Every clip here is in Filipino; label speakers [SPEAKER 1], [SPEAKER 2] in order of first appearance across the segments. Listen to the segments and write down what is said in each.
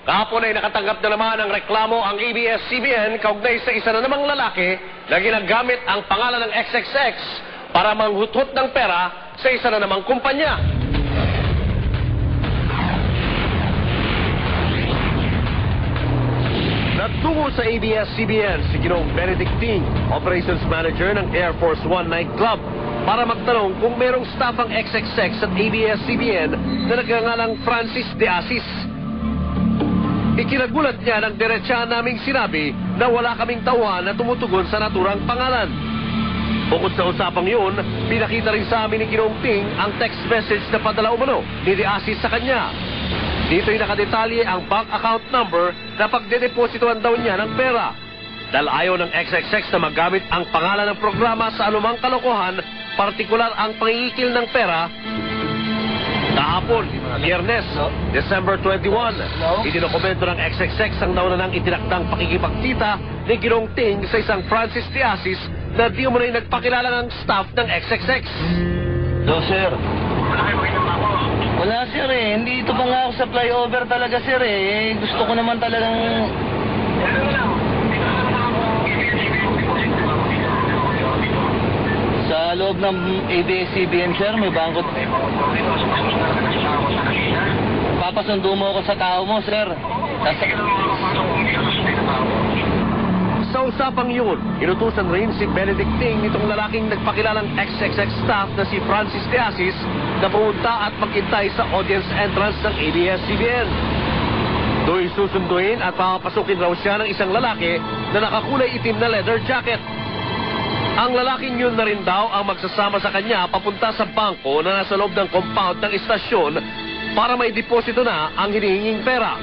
[SPEAKER 1] Kahapon ay nakatanggap na naman ng reklamo ang ABS-CBN kaugnay sa isa na namang lalaki na ginagamit ang pangalan ng XXX para manghuthot ng pera sa isa na namang kumpanya. Natungo sa ABS-CBN si Ginoong Benedict Ting, Operations Manager ng Air Force One Nightclub, para magtanong kung merong staff ang XXX at ABS-CBN na nagngangalang Francis De Asis. Ikinagulat niya ng diretsa naming sinabi na wala kaming tauhan na tumutugon sa naturang pangalan. Bukod sa usapang yun, pinakita rin sa amin ni Ginoong Ting ang text message na padala umano ni De Asis sa kanya. Dito'y nakadetalye ang bank account number na pagdedepositoan daw niya ng pera. Dahil ayaw ng XXX na magamit ang pangalan ng programa sa anumang kalokohan, partikular ang pangingikil ng pera. Kahapon, Biyernes, December 21, idinokumento ng XXX ang naunang itinakdang pakikipagkita ni Ginoong Ting sa isang Francis De Asis na di mo na nagpakilala ng staff ng XXX.
[SPEAKER 2] No, sir. Wala, sir eh. Hindi ito pa nga ako sa flyover talaga, sir eh. Gusto ko naman talagang... Sa loob ng ABS-CBN, sir, may bangko. Papasundo mo ako sa tao mo, sir.
[SPEAKER 1] Sa usapang yun, inutusan rin si Benedict Ting itong lalaking nagpakilalang XXX staff na si Francis De Asis na pumunta at maghintay sa audience entrance ng ABS-CBN. Do'y susunduin at papapasukin raw siya ng isang lalaki na nakakulay itim na leather jacket. Ang lalaking yun na rin daw ang magsasama sa kanya papunta sa bangko na nasa loob ng compound ng istasyon para may deposito na ang hinihinging pera.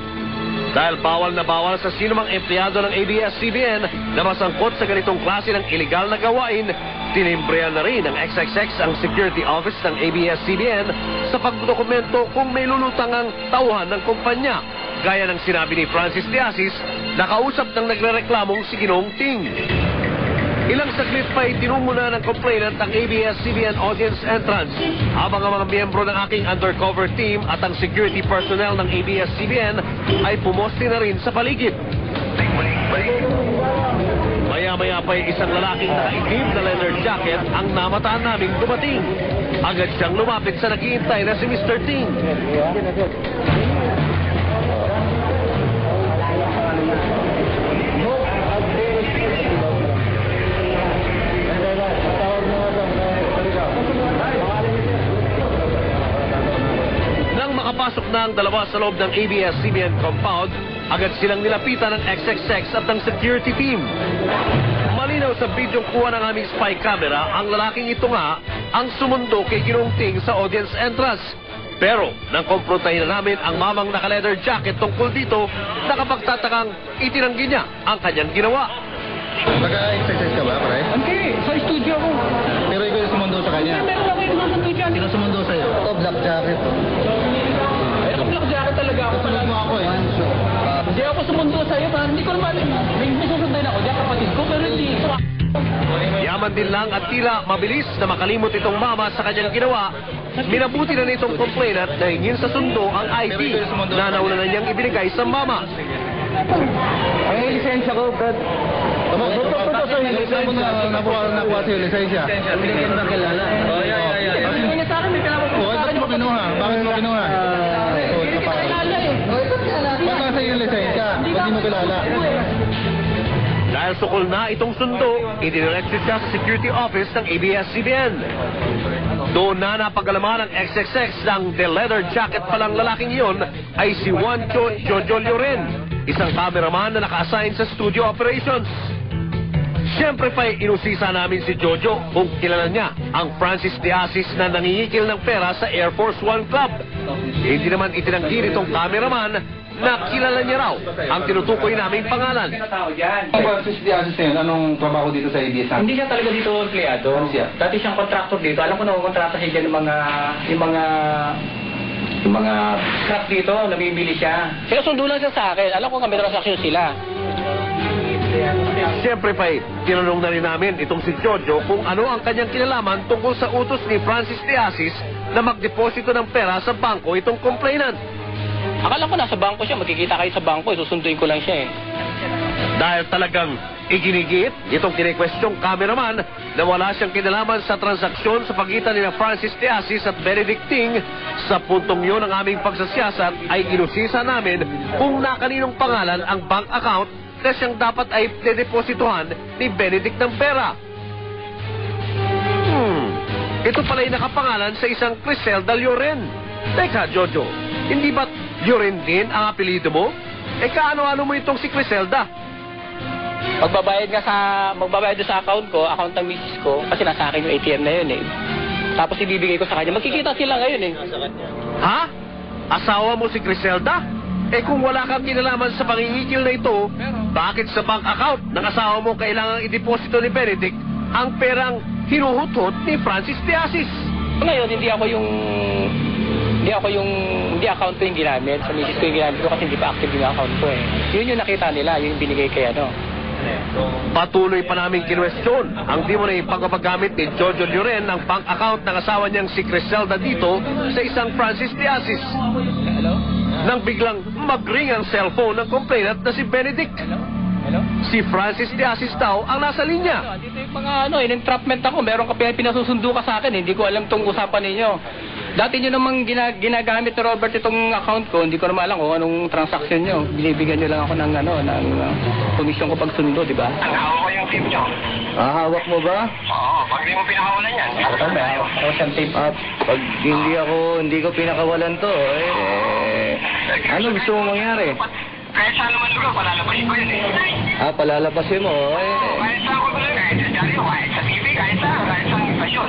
[SPEAKER 1] Dahil bawal na bawal sa sinumang empleyado ng ABS-CBN na masangkot sa ganitong klase ng iligal na gawain, tinimbrehan na rin ng XXX ang security office ng ABS-CBN sa pagdokumento kung may lulutang ang tauhan ng kumpanya. Gaya ng sinabi ni Francis De Asis, nakausap ng nagrereklamong si Ginoong Ting. Ilang saglit pa itinungo na ng complainant ang ABS-CBN audience entrance habang ang mga miyembro ng aking undercover team at ang security personnel ng ABS-CBN ay pumoste na rin sa paligid. Maya-maya pa isang lalaking nakaitim na leather jacket ang namataan naming dumating. Agad siyang lumapit sa naghihintay na si Mr. Ting. Makapasok na ang dalawa sa loob ng ABS-CBN compound, agad silang nilapitan ng XXX at ng security team. Malinaw sa bidyong kuha ng aming spy camera, ang lalaking ito nga ang sumundo kay Ginoong Ting sa audience entrance. Pero nang kumprontahin na namin ang mamang naka-leather jacket tungkol dito, nakapagtatakang itinanggi niya ang kanyang ginawa.
[SPEAKER 3] Nag-exercise ka ba, pare?
[SPEAKER 4] Hindi, sa studio ko.
[SPEAKER 3] Pero ikaw yung sumundo sa kanya.
[SPEAKER 4] Meron ako yung susunod dyan.
[SPEAKER 3] Sino sumundo sa'yo? Ito, black jacket.
[SPEAKER 4] Ay, ako black jacket talaga ako.
[SPEAKER 3] Sumunod mo ako eh.
[SPEAKER 4] Hindi ako sumundo sa'yo. Hindi ko naman, may susundan ako dyan, kapatid ko, pero hindi.
[SPEAKER 1] Yaman din lang at tila mabilis na makalimot itong mama sa kanyang ginawa, minabuti na nitong complainant na hingin sa sundo ang ID na nauna na niyang ibinigay sa mama.
[SPEAKER 4] Ay, lisensya ko, Brad.
[SPEAKER 3] Saan mo nakuha sa'yo lisensya?
[SPEAKER 4] Hindi ko na kilala. Hindi niya sa akin, may kailangan ko.
[SPEAKER 3] Bakit mo kinuha? Bakit mo kinuha?
[SPEAKER 4] Hindi ko kilala eh.
[SPEAKER 3] Bakit nasa yung lisensya? Ba't di mo kilala?
[SPEAKER 1] Dahil sukol na itong sundo, idiniretso siya sa security office ng ABS-CBN. Doon na napagalaman ng XXX ng the leather jacket palang lalaking iyon ay si Juancho Jojo Lloren, isang cameraman na naka-assign sa studio operations. Siyempre pa'y inusisa namin si Jojo kung kilala niya ang Francis De Asis na nangingikil ng pera sa Air Force One Club. Hindi naman itinanggi nitong cameraman na kilala niya raw ang tinutukoy naming pangalan.
[SPEAKER 5] Ang Francis De Asis na yun, anong trabaho dito sa ABS?
[SPEAKER 4] Hindi siya talaga dito empleyado.
[SPEAKER 5] Ano siya?
[SPEAKER 4] Dati siyang contractor dito. Alam ko na kontrata siya dyan yung mga scrap dito, namimili siya. Sinusundo lang siya sa akin. Alam ko kami transaksyon sila.
[SPEAKER 1] Siyempre pa'y tinanong na rin namin itong si Jojo kung ano ang kanyang kinalaman tungkol sa utos ni Francis De Asis na magdeposito ng pera sa bangko itong complainant.
[SPEAKER 4] Akala ko nasa bangko siya, magkikita kayo sa bangko, susunduin ko lang siya eh.
[SPEAKER 1] Dahil talagang iginigit itong kine-questionong cameraman na wala siyang kinalaman sa transaksyon sa pagitan ni Francis de Asis at Benedict Ting. Sa puntong yun ng aming pagsasiyasat ay inusisa namin kung na kaninong pangalan ang bank account na siyang dapat ay dedeposituhan ni Benedict ng pera. Ito pala'y nakapangalan sa isang Criselda Lloren. Teka, Jojo, hindi ba't Lloren din ang apelido mo? Kaano-ano mo itong si Criselda?
[SPEAKER 4] Magbabayad doon sa account ko, account ng misis ko, kasi nasa akin yung ATM na yun eh. Tapos ibibigay ko sa kanya, magkikita sila ngayon eh.
[SPEAKER 1] Ha? Asawa mo si Criselda? Kung wala kang kinalaman sa pangingikil na ito, bakit sa bank account ng asawa mo kailangang ideposito ni Benedict ang perang hinuhutot ni Francis de Asis?
[SPEAKER 4] Ngayon, hindi account ko yung ginamit. Sa misis ko yung ginamit ko kasi hindi pa active yung account ko eh. Yun yung nakita nila, yun yung binigay kay ano.
[SPEAKER 1] Patuloy pa namin kinwestiyon ang di mo na ipagpapagamit ni Jojo Lloren ang bank account ng asawa niyang si Criselda dito sa isang Francis de Asis. Nang biglang mag-ring ang cellphone ng complainant na si Benedict. Si Francis de Asis daw ang nasa linya.
[SPEAKER 4] Dito yung mga in-entrapment ako. Meron ka pinasusundo ka sa akin. Hindi ko alam tong usapan ninyo. Dati nyo namang ginagamit ni Robert itong account ko. Hindi ko naman alam kung anong transaction nyo. Binibigyan nyo lang ako ng komisyon ko pagsundo, di ba?
[SPEAKER 6] Ang hawak ko yung tip nyo.
[SPEAKER 2] Hawak mo ba?
[SPEAKER 6] Oo, pag di mo pinakawalan yan.
[SPEAKER 4] Ito, may hawak ako siyang tape.
[SPEAKER 2] At pag hindi ko pinakawalan to, ano gusto mo mangyari?
[SPEAKER 6] Kahit saan naman lugar, palalabasin ko yun eh.
[SPEAKER 2] Palalapasin mo,
[SPEAKER 6] Kahit saan ko gulo, kahit sa dyaryo, kahit sa TV, kahit sa station.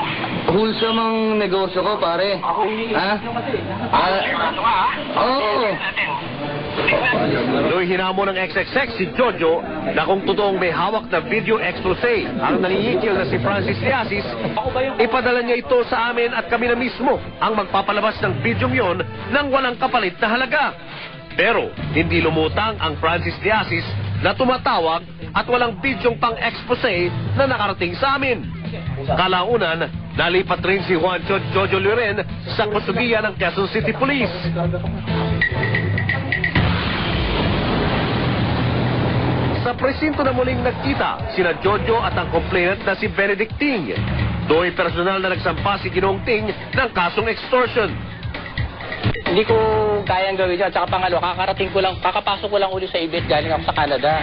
[SPEAKER 2] wholesome ang negosyo ko, pare. Ha?
[SPEAKER 6] Sigurado ka, ha?
[SPEAKER 2] Oo.
[SPEAKER 6] Natin.
[SPEAKER 1] Noy hinamo ng XXX si Jojo na kung totoong may hawak na video expose ang naniyikil na si Francis de Asis, ipadala niya ito sa amin at kami na mismo ang magpapalabas ng bidyong yon nang walang kapalit na halaga. Pero hindi lumutang ang Francis de Asis na tumatawag at walang bidyong pang-expose na nakarating sa amin. Kalaunan, nalipat rin si Juan Jojo Lloren sa kusugian ng Quezon City Police. Sa presinto na muling nagkita, sina Jojo at ang complainant na si Benedict Ting. Do'y personal na nagsampa si Ginong Ting ng kasong extortion.
[SPEAKER 4] Hindi ko kayang gawin dyan. Tsaka pangalo, kakapasok ko lang ulit sa ibit galing ako sa Canada.